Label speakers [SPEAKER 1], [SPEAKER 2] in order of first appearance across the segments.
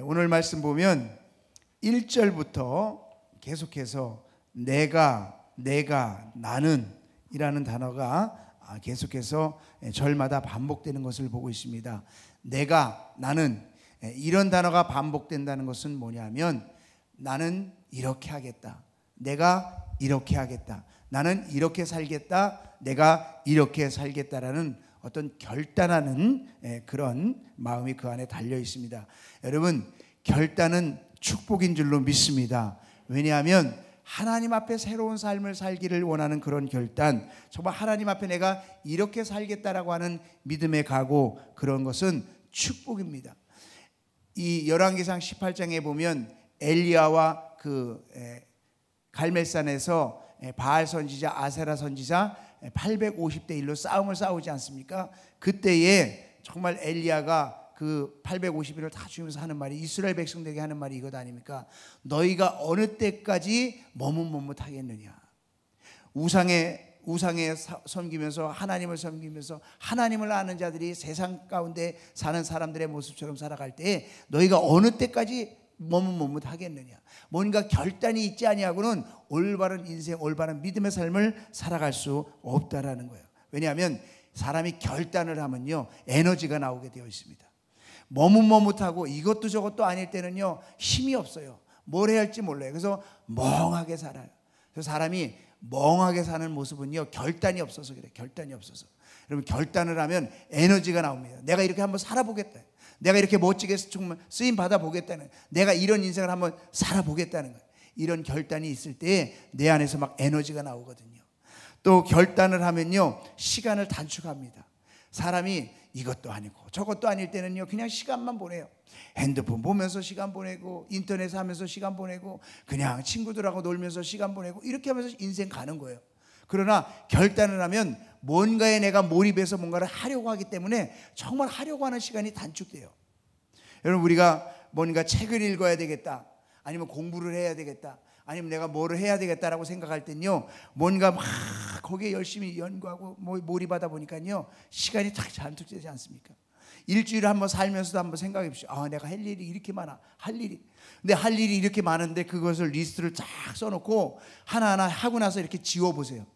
[SPEAKER 1] 오늘 말씀 보면 1절부터 계속해서 내가, 나는 이라는 단어가 계속해서 절마다 반복되는 것을 보고 있습니다. 내가, 나는, 이런 단어가 반복된다는 것은 뭐냐면 나는 이렇게 하겠다, 내가 이렇게 하겠다, 나는 이렇게 살겠다, 내가 이렇게 살겠다라는 어떤 결단하는 그런 마음이 그 안에 달려 있습니다. 여러분, 결단은 축복인 줄로 믿습니다. 왜냐하면 하나님 앞에 새로운 삶을 살기를 원하는 그런 결단, 정말 하나님 앞에 내가 이렇게 살겠다라고 하는 믿음의 각오, 그런 것은 축복입니다. 이 열왕기상 18장에 보면 엘리야와 그 갈멜산에서 바알 선지자, 아세라 선지자 850대 1로 싸움을 싸우지 않습니까? 그때에 정말 엘리야가 그 850일을 다 죽이면서 하는 말이, 이스라엘 백성들에게 하는 말이 이것 아닙니까? 너희가 어느 때까지 머뭇머뭇하겠느냐. 우상에 섬기면서, 하나님을 섬기면서 하나님을 아는 자들이 세상 가운데 사는 사람들의 모습처럼 살아갈 때 너희가 어느 때까지 머뭇머뭇하겠느냐. 뭔가 결단이 있지 아니하고는 올바른 인생, 올바른 믿음의 삶을 살아갈 수 없다라는 거예요. 왜냐하면 사람이 결단을 하면요, 에너지가 나오게 되어 있습니다. 머뭇머뭇하고 이것도 저것도 아닐 때는요, 힘이 없어요. 뭘 해야 할지 몰라요. 그래서 멍하게 살아요. 그래서 사람이 멍하게 사는 모습은요, 결단이 없어서 그래요. 결단이 없어서. 여러분, 결단을 하면 에너지가 나옵니다. 내가 이렇게 한번 살아보겠다, 내가 이렇게 멋지게 정말 쓰임 받아보겠다는, 내가 이런 인생을 한번 살아보겠다는 거예요. 이런 결단이 있을 때 내 안에서 막 에너지가 나오거든요. 또 결단을 하면요, 시간을 단축합니다. 사람이 이것도 아니고 저것도 아닐 때는요, 그냥 시간만 보내요. 핸드폰 보면서 시간 보내고, 인터넷 하면서 시간 보내고, 그냥 친구들하고 놀면서 시간 보내고, 이렇게 하면서 인생 가는 거예요. 그러나 결단을 하면 뭔가에 내가 몰입해서 뭔가를 하려고 하기 때문에 정말 하려고 하는 시간이 단축돼요. 여러분, 우리가 뭔가 책을 읽어야 되겠다, 아니면 공부를 해야 되겠다, 아니면 내가 뭐를 해야 되겠다라고 생각할 땐요, 뭔가 막 거기에 열심히 연구하고 몰입하다 보니까요, 시간이 딱 단축되지 않습니까? 일주일을 한번 살면서도 한번 생각해 보십시오. 내가 할 일이 이렇게 많아. 근데 할 일이 이렇게 많은데 그것을 리스트를 쫙 써놓고 하나하나 하고 나서 이렇게 지워보세요.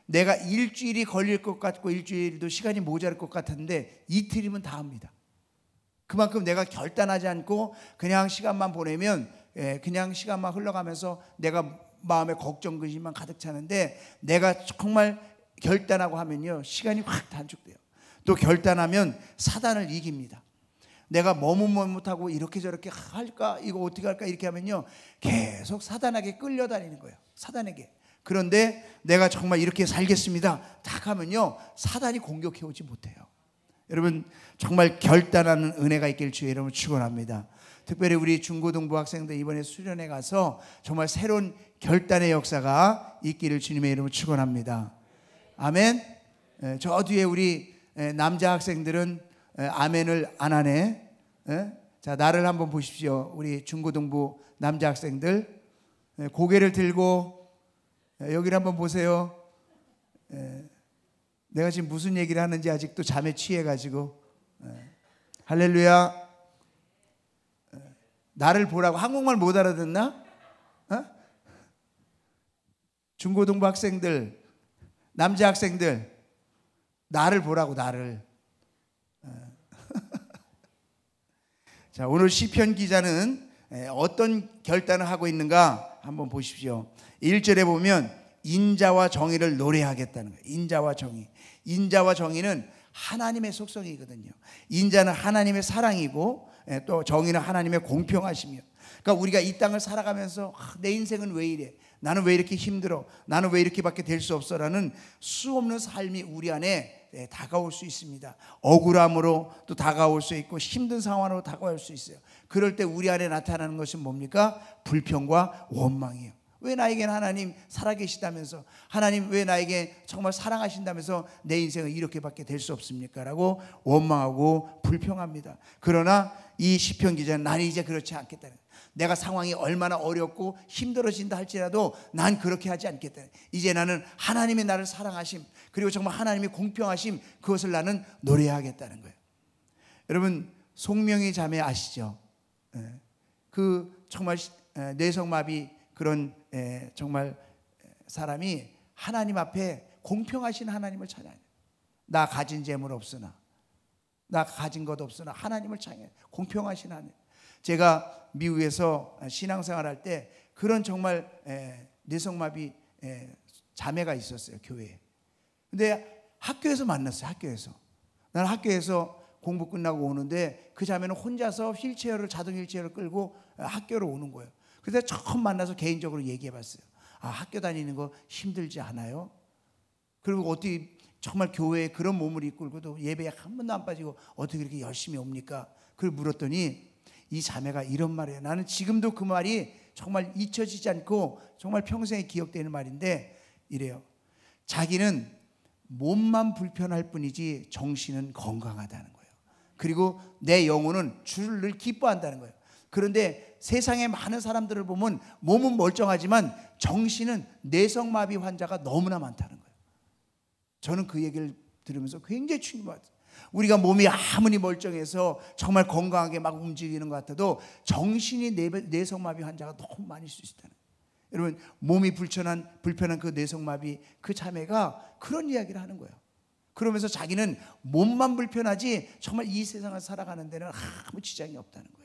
[SPEAKER 1] 내가 일주일이 걸릴 것 같고 일주일도 시간이 모자랄 것 같은데 이틀이면 다 합니다. 그만큼 내가 결단하지 않고 그냥 시간만 보내면, 그냥 시간만 흘러가면서 내가 마음에 걱정, 근심만 가득 차는데, 내가 정말 결단하고 하면요, 시간이 확 단축돼요. 또 결단하면 사단을 이깁니다. 내가 머뭇머뭇하고 이렇게 저렇게 할까, 이거 어떻게 할까, 이렇게 하면요, 계속 사단에게 끌려다니는 거예요. 사단에게. 그런데 내가 정말 이렇게 살겠습니다 딱 하면요, 사단이 공격해 오지 못해요. 여러분, 정말 결단하는 은혜가 있길 주의 이름으로 축원합니다. 특별히 우리 중고등부 학생들 이번에 수련회 가서 정말 새로운 결단의 역사가 있기를 주님의 이름으로 축원합니다. 아멘. 저 뒤에 우리 남자 학생들은 아멘을 안 하네. 자, 나를 한번 보십시오. 우리 중고등부 남자 학생들, 고개를 들고 여기를 한번 보세요. 내가 지금 무슨 얘기를 하는지 아직도 잠에 취해가지고. 할렐루야. 나를 보라고. 한국말 못 알아듣나? 중고등부 학생들, 남자 학생들, 나를 보라고, 나를. 자, 오늘 시편 기자는 어떤 결단을 하고 있는가 한번 보십시오. 1절에 보면 인자와 정의를 노래하겠다는 거예요. 인자와 정의. 인자와 정의는 하나님의 속성이거든요. 인자는 하나님의 사랑이고, 또 정의는 하나님의 공평하심이요. 그러니까 우리가 이 땅을 살아가면서 내 인생은 왜 이래, 나는 왜 이렇게 힘들어, 나는 왜 이렇게밖에 될 수 없어 라는 수없는 삶이 우리 안에 다가올 수 있습니다. 억울함으로 또 다가올 수 있고, 힘든 상황으로 다가올 수 있어요. 그럴 때 우리 안에 나타나는 것은 뭡니까? 불평과 원망이에요. 왜 나에게는 하나님 살아계시다면서, 하나님 왜 나에게 정말 사랑하신다면서 내 인생은 이렇게밖에 될 수 없습니까? 라고 원망하고 불평합니다. 그러나 이 시편 기자는 나는 이제 그렇지 않겠다는, 내가 상황이 얼마나 어렵고 힘들어진다 할지라도 난 그렇게 하지 않겠다. 이제 나는 하나님이 나를 사랑하심, 그리고 정말 하나님이 공평하심, 그것을 나는 노래하겠다는 거예요. 여러분, 송명희 자매 아시죠? 그 정말 뇌성마비 그런 정말 사람이 하나님 앞에 공평하신 하나님을 찬양해. 나 가진 재물 없으나, 나 가진 것 없으나 하나님을 찬양해. 공평하신 하나님. 제가 미국에서 신앙생활할 때 그런 정말 뇌성마비 자매가 있었어요, 교회에. 근데 학교에서 만났어요. 학교에서. 나는 학교에서 공부 끝나고 오는데 그 자매는 혼자서 자동 휠체어를 끌고 학교로 오는 거예요. 그래서 처음 만나서 개인적으로 얘기해 봤어요. 학교 다니는 거 힘들지 않아요? 그리고 어떻게 정말 교회에 그런 몸을 이끌고도 예배에 한 번도 안 빠지고 어떻게 그렇게 열심히 옵니까? 그걸 물었더니 이 자매가 이런 말이에요. 나는 지금도 그 말이 정말 잊혀지지 않고 정말 평생에 기억되는 말인데 이래요. 자기는 몸만 불편할 뿐이지 정신은 건강하다는 거예요. 그리고 내 영혼은 주를 늘 기뻐한다는 거예요. 그런데 세상에 많은 사람들을 보면 몸은 멀쩡하지만 정신은 뇌성마비 환자가 너무나 많다는 거예요. 저는 그 얘기를 들으면서 굉장히 충격받았어요. 우리가 몸이 아무리 멀쩡해서 정말 건강하게 막 움직이는 것 같아도 정신이 뇌성마비 환자가 너무 많을 수 있다는 거예요. 여러분, 몸이 불편한 그 뇌성마비 그 자매가 그런 이야기를 하는 거예요. 그러면서 자기는 몸만 불편하지 정말 이 세상을 살아가는 데는 아무 지장이 없다는 거예요.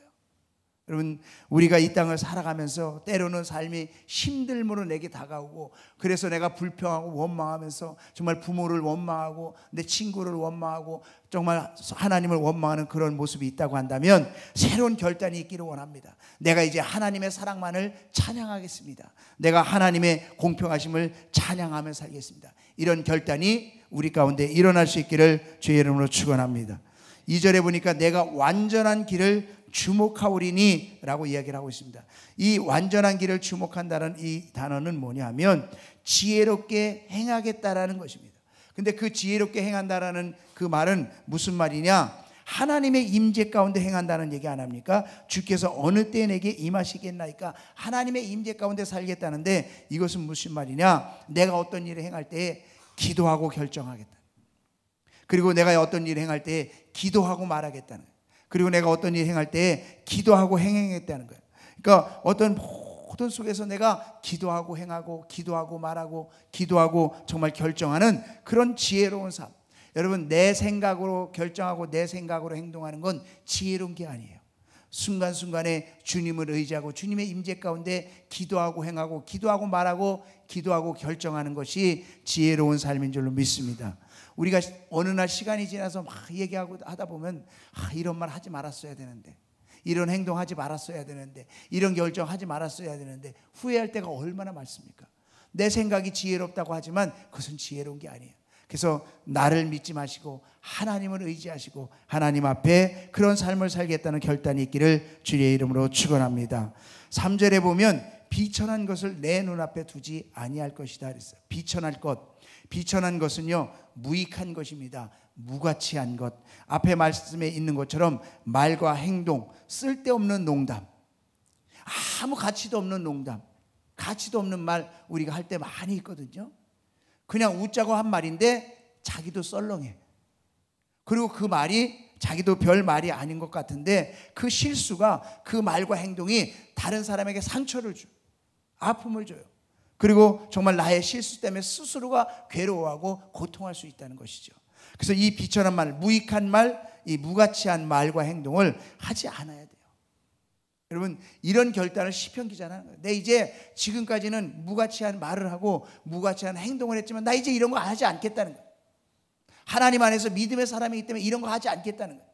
[SPEAKER 1] 여러분, 우리가 이 땅을 살아가면서 때로는 삶이 힘듦으로 내게 다가오고, 그래서 내가 불평하고 원망하면서 정말 부모를 원망하고 내 친구를 원망하고 정말 하나님을 원망하는 그런 모습이 있다고 한다면 새로운 결단이 있기를 원합니다. 내가 이제 하나님의 사랑만을 찬양하겠습니다. 내가 하나님의 공평하심을 찬양하며 살겠습니다. 이런 결단이 우리 가운데 일어날 수 있기를 주의 이름으로 축원합니다. 2절에 보니까 내가 완전한 길을 주목하오리니 라고 이야기를 하고 있습니다. 이 완전한 길을 주목한다는 이 단어는 뭐냐면 지혜롭게 행하겠다라는 것입니다. 근데 그 지혜롭게 행한다라는 그 말은 무슨 말이냐? 하나님의 임재 가운데 행한다는 얘기 안 합니까? 주께서 어느 때 내게 임하시겠나이까? 하나님의 임재 가운데 살겠다는데 이것은 무슨 말이냐? 내가 어떤 일을 행할 때 기도하고 결정하겠다. 그리고 내가 어떤 일을 행할 때 기도하고 말하겠다는 거예요. 그리고 내가 어떤 일을 행할 때 기도하고 행했다는 거예요. 그러니까 어떤 모든 속에서 내가 기도하고 행하고 기도하고 말하고 기도하고 정말 결정하는 그런 지혜로운 삶. 여러분, 내 생각으로 결정하고 내 생각으로 행동하는 건 지혜로운 게 아니에요. 순간순간에 주님을 의지하고 주님의 임재 가운데 기도하고 행하고 기도하고 말하고 기도하고 결정하는 것이 지혜로운 삶인 줄로 믿습니다. 우리가 어느 날 시간이 지나서 막 얘기하고 하다 보면 이런 말 하지 말았어야 되는데, 이런 행동하지 말았어야 되는데, 이런 결정하지 말았어야 되는데 후회할 때가 얼마나 많습니까? 내 생각이 지혜롭다고 하지만 그것은 지혜로운 게 아니에요. 그래서 나를 믿지 마시고 하나님을 의지하시고 하나님 앞에 그런 삶을 살겠다는 결단이 있기를 주의 이름으로 축원합니다. 3절에 보면 비천한 것을 내 눈앞에 두지 아니할 것이다 그랬어요. 비천할 것. 비천한 것은요, 무익한 것입니다. 무가치한 것. 앞에 말씀에 있는 것처럼 말과 행동, 쓸데없는 농담, 아무 가치도 없는 농담, 가치도 없는 말 우리가 할 때 많이 있거든요. 그냥 웃자고 한 말인데 자기도 썰렁해. 그리고 그 말이 자기도 별 말이 아닌 것 같은데 그 실수가, 그 말과 행동이 다른 사람에게 상처를 줘요. 아픔을 줘요. 그리고 정말 나의 실수 때문에 스스로가 괴로워하고 고통할 수 있다는 것이죠. 그래서 이 비천한 말, 무익한 말, 이 무가치한 말과 행동을 하지 않아야 돼요. 여러분, 이런 결단을 시편 기자는 하는 거예요. 내 이제 지금까지는 무가치한 말을 하고 무가치한 행동을 했지만 나 이제 이런 거 하지 않겠다는 거예요. 하나님 안에서 믿음의 사람이기 때문에 이런 거 하지 않겠다는 거예요.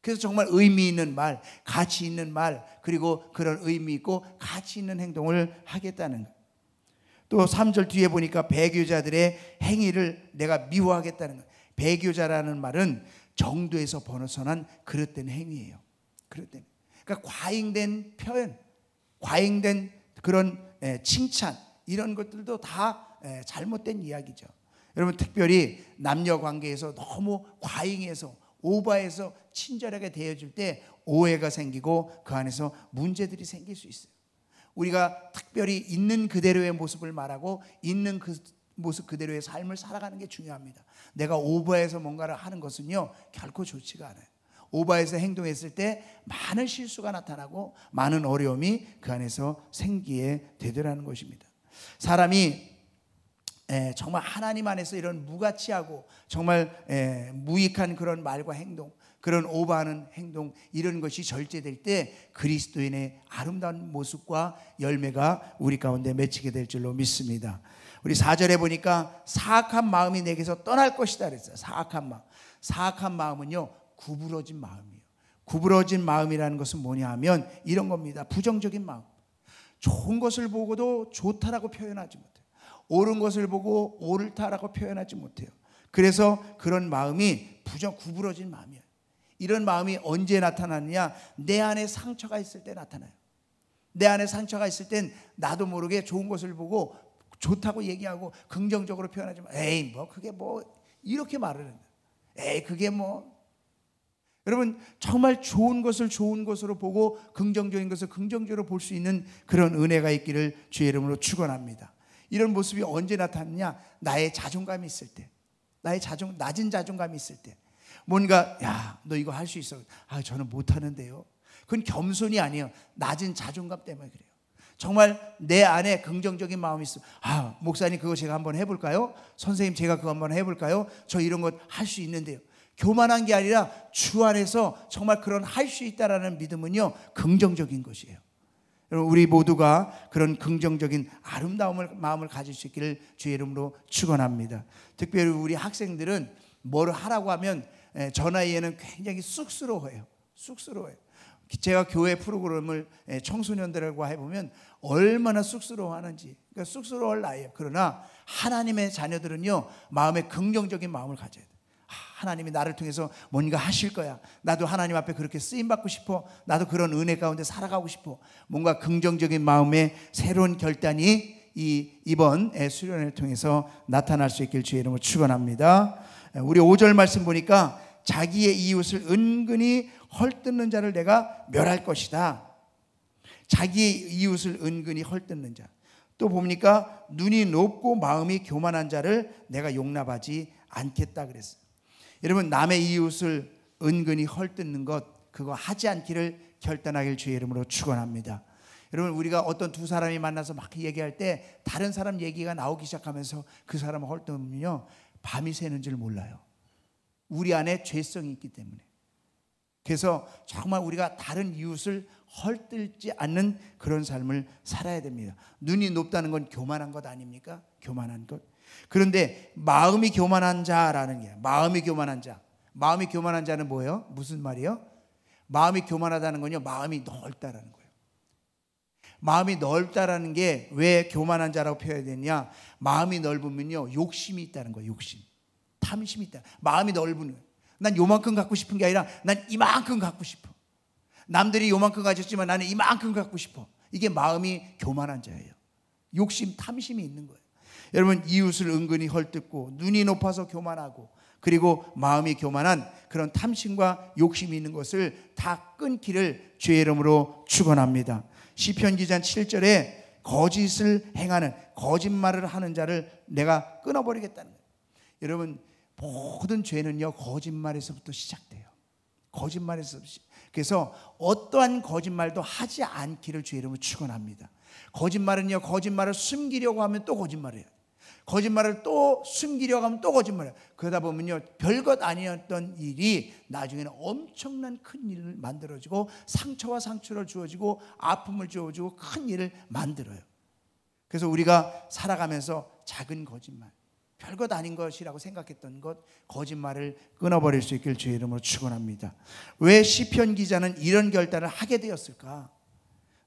[SPEAKER 1] 그래서 정말 의미 있는 말, 가치 있는 말, 그리고 그런 의미 있고 가치 있는 행동을 하겠다는 거예요. 또 3절 뒤에 보니까 배교자들의 행위를 내가 미워하겠다는 거예요. 배교자라는 말은 정도에서 벗어난 그릇된 행위예요. 그릇된. 그러니까 과잉된 표현, 과잉된 그런 칭찬, 이런 것들도 다 잘못된 이야기죠. 여러분, 특별히 남녀 관계에서 너무 과잉해서 오버해서 친절하게 대해줄 때 오해가 생기고 그 안에서 문제들이 생길 수 있어요. 우리가 특별히 있는 그대로의 모습을 말하고 있는 그 모습 그대로의 삶을 살아가는 게 중요합니다. 내가 오버해서 뭔가를 하는 것은요 결코 좋지가 않아요. 오바해서 행동했을 때 많은 실수가 나타나고 많은 어려움이 그 안에서 생기게 되더라는 것입니다. 사람이 정말 하나님 안에서 이런 무가치하고 정말 무익한 그런 말과 행동, 그런 오버하는 행동, 이런 것이 절제될 때 그리스도인의 아름다운 모습과 열매가 우리 가운데 맺히게 될 줄로 믿습니다. 우리 4절에 보니까 사악한 마음이 내게서 떠날 것이다 그랬어요. 사악한 마음. 사악한 마음은요, 구부러진 마음이에요. 구부러진 마음이라는 것은 뭐냐 하면 이런 겁니다. 부정적인 마음. 좋은 것을 보고도 좋다라고 표현하지 못해요. 옳은 것을 보고 옳다라고 표현하지 못해요. 그래서 그런 마음이 구부러진 마음이에요. 이런 마음이 언제 나타나느냐? 내 안에 상처가 있을 때 나타나요. 내 안에 상처가 있을 땐 나도 모르게 좋은 것을 보고 좋다고 얘기하고 긍정적으로 표현하지만 에이 뭐 그게 뭐 이렇게 말을 한다. 에이 그게 뭐. 여러분 정말 좋은 것을 좋은 것으로 보고 긍정적인 것을 긍정적으로 볼 수 있는 그런 은혜가 있기를 주의 이름으로 축원합니다. 이런 모습이 언제 나타나냐? 나의 자존감이 있을 때, 나의 낮은 자존감이 있을 때, 뭔가 야 너 이거 할 수 있어. 아 저는 못하는데요. 그건 겸손이 아니에요. 낮은 자존감 때문에 그래요. 정말 내 안에 긍정적인 마음이 있어. 아 목사님 그거 제가 한번 해볼까요? 선생님 제가 그거 한번 해볼까요? 저 이런 것 할 수 있는데요. 교만한 게 아니라 주 안에서 정말 그런 할 수 있다라는 믿음은요 긍정적인 것이에요. 여러분 우리 모두가 그런 긍정적인 마음을 가질 수 있기를 주의 이름으로 축원합니다. 특별히 우리 학생들은 뭘 하라고 하면 저 나이에는 굉장히 쑥스러워해요. 제가 교회 프로그램을 청소년들과 해보면 얼마나 쑥스러워하는지. 그러니까 쑥스러워할 나이에요. 그러나 하나님의 자녀들은요 마음에 긍정적인 마음을 가져야 돼요. 하나님이 나를 통해서 뭔가 하실 거야. 나도 하나님 앞에 그렇게 쓰임받고 싶어. 나도 그런 은혜 가운데 살아가고 싶어. 뭔가 긍정적인 마음의 새로운 결단이 이번 수련회를 통해서 나타날 수 있길 주의 이름으로 축원합니다. 우리 5절 말씀 보니까 자기의 이웃을 은근히 헐뜯는 자를 내가 멸할 것이다. 자기의 이웃을 은근히 헐뜯는 자. 또 봅니까? 눈이 높고 마음이 교만한 자를 내가 용납하지 않겠다 그랬어요. 여러분 남의 이웃을 은근히 헐뜯는 것 그거 하지 않기를 결단하길 주의 이름으로 축원합니다. 여러분 우리가 어떤 두 사람이 만나서 막 얘기할 때 다른 사람 얘기가 나오기 시작하면서 그 사람을 헐뜯으면요 밤이 새는 줄 몰라요. 우리 안에 죄성이 있기 때문에. 그래서 정말 우리가 다른 이웃을 헐뜯지 않는 그런 삶을 살아야 됩니다. 눈이 높다는 건 교만한 것 아닙니까? 교만한 것. 그런데 마음이 교만한 자라는 게 마음이 교만한 자. 마음이 교만한 자는 뭐예요? 무슨 말이에요? 마음이 교만하다는 건요 마음이 넓다라는 거예요. 마음이 넓다라는 게 왜 교만한 자라고 표현되냐? 마음이 넓으면요 욕심이 있다는 거예요. 욕심, 탐심이 있다. 마음이 넓으면 난 요만큼 갖고 싶은 게 아니라 난 이만큼 갖고 싶어. 남들이 요만큼 가졌지만 나는 이만큼 갖고 싶어. 이게 마음이 교만한 자예요. 욕심, 탐심이 있는 거예요. 여러분 이웃을 은근히 헐뜯고 눈이 높아서 교만하고 그리고 마음이 교만한 그런 탐심과 욕심이 있는 것을 다 끊기를 주의 이름으로 축원합니다. 시편 기자 7절에 거짓을 행하는 거짓말을 하는 자를 내가 끊어버리겠다는 거예요. 여러분 모든 죄는요 거짓말에서부터 시작돼요. 거짓말에서. 그래서 어떠한 거짓말도 하지 않기를 주의 이름으로 축원합니다. 거짓말은요 거짓말을 숨기려고 하면 또 거짓말해요. 거짓말을 또 숨기려고 하면 또 거짓말해요. 그러다 보면요 별것 아니었던 일이 나중에는 엄청난 큰 일을 만들어지고 상처와 상처를 주어지고 아픔을 주어지고 큰 일을 만들어요. 그래서 우리가 살아가면서 작은 거짓말 별것 아닌 것이라고 생각했던 것 거짓말을 끊어버릴 수 있길 주의 이름으로 축원합니다. 왜 시편 기자는 이런 결단을 하게 되었을까?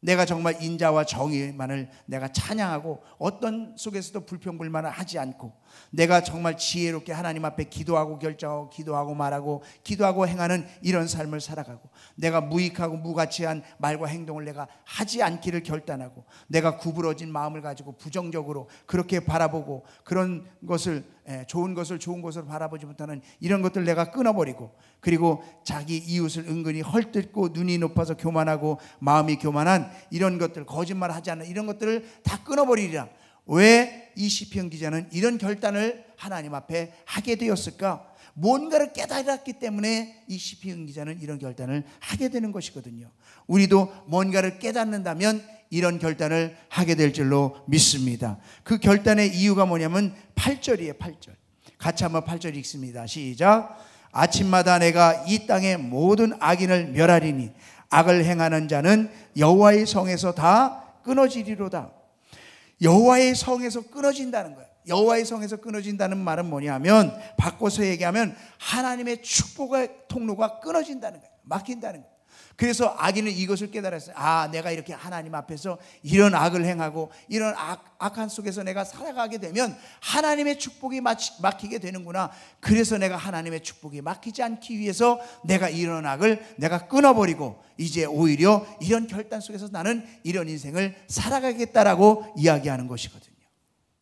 [SPEAKER 1] 내가 정말 인자와 정의만을 내가 찬양하고 어떤 속에서도 불평불만을 하지 않고 내가 정말 지혜롭게 하나님 앞에 기도하고 결정하고 기도하고 말하고 기도하고 행하는 이런 삶을 살아가고 내가 무익하고 무가치한 말과 행동을 내가 하지 않기를 결단하고 내가 구부러진 마음을 가지고 부정적으로 그렇게 바라보고 그런 것을 좋은 것을 좋은 것으로 바라보지 못하는 이런 것들 내가 끊어버리고 그리고 자기 이웃을 은근히 헐뜯고 눈이 높아서 교만하고 마음이 교만한 이런 것들 거짓말하지 않는 이런 것들을 다 끊어버리리라. 왜 이 시편 기자는 이런 결단을 하나님 앞에 하게 되었을까? 뭔가를 깨달았기 때문에 이 시편 기자는 이런 결단을 하게 되는 것이거든요. 우리도 뭔가를 깨닫는다면 이런 결단을 하게 될 줄로 믿습니다. 그 결단의 이유가 뭐냐면 8절이에요. 8절. 같이 한번 8절 읽습니다. 시작. 아침마다 내가 이 땅의 모든 악인을 멸하리니 악을 행하는 자는 여호와의 성에서 다 끊어지리로다. 여호와의 성에서 끊어진다는 거예요. 여호와의 성에서 끊어진다는 말은 뭐냐면, 바꿔서 얘기하면 하나님의 축복의 통로가 끊어진다는 거예요. 막힌다는 거예요. 그래서 악인은 이것을 깨달았어요. 아, 내가 이렇게 하나님 앞에서 이런 악을 행하고 이런 악한 속에서 내가 살아가게 되면 하나님의 축복이 막히게 되는구나. 그래서 내가 하나님의 축복이 막히지 않기 위해서 내가 이런 악을 내가 끊어버리고 이제 오히려 이런 결단 속에서 나는 이런 인생을 살아가겠다라고 이야기하는 것이거든요.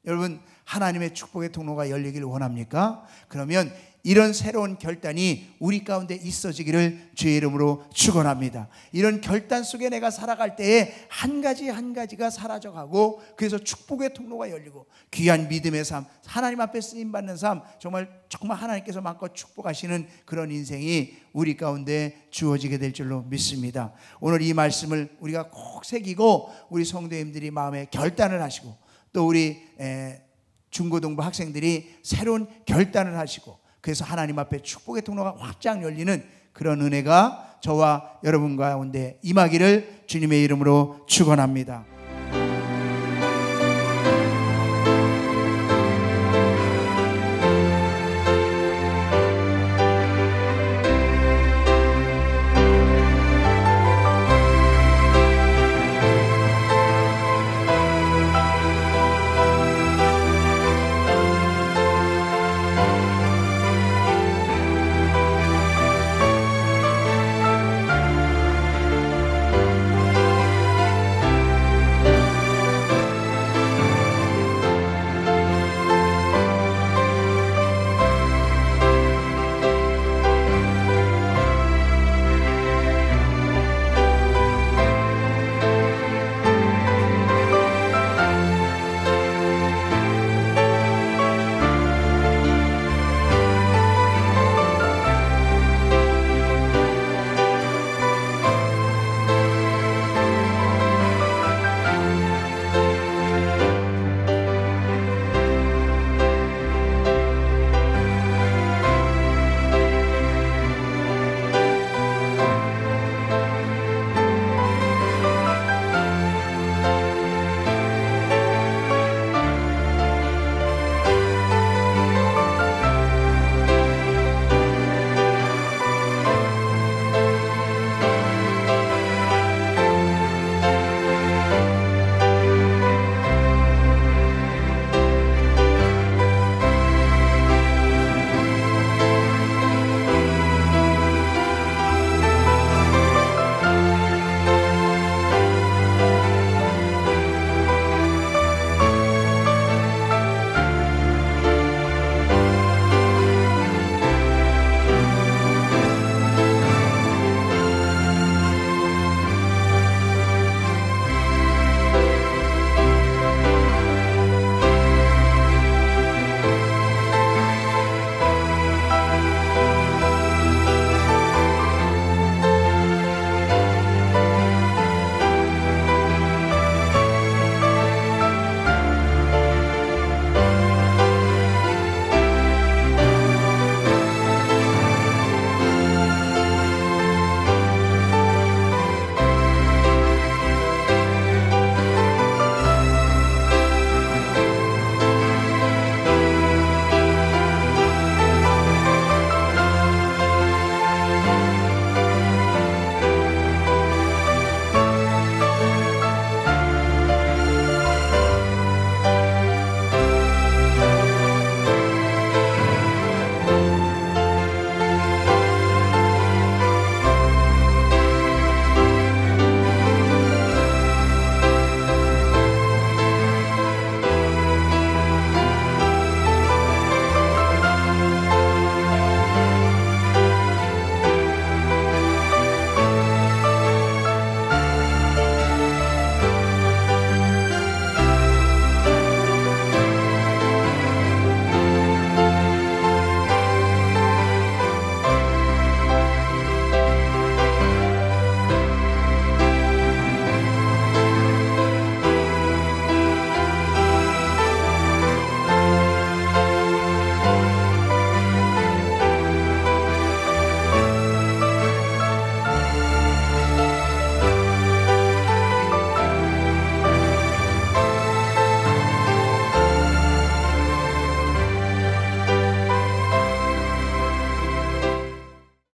[SPEAKER 1] 여러분, 하나님의 축복의 통로가 열리기를 원합니까? 그러면 이런 새로운 결단이 우리 가운데 있어지기를 주의 이름으로 축원합니다. 이런 결단 속에 내가 살아갈 때에 한 가지 한 가지가 사라져가고, 그래서 축복의 통로가 열리고 귀한 믿음의 삶, 하나님 앞에 쓰임받는 삶, 정말 하나님께서 마음껏 축복하시는 그런 인생이 우리 가운데 주어지게 될 줄로 믿습니다. 오늘 이 말씀을 우리가 꼭 새기고 우리 성도님들이 마음에 결단을 하시고, 또 우리 중고등부 학생들이 새로운 결단을 하시고, 그래서 하나님 앞에 축복의 통로가 확장 열리는 그런 은혜가 저와 여러분 가운데 임하기를 주님의 이름으로 축원합니다.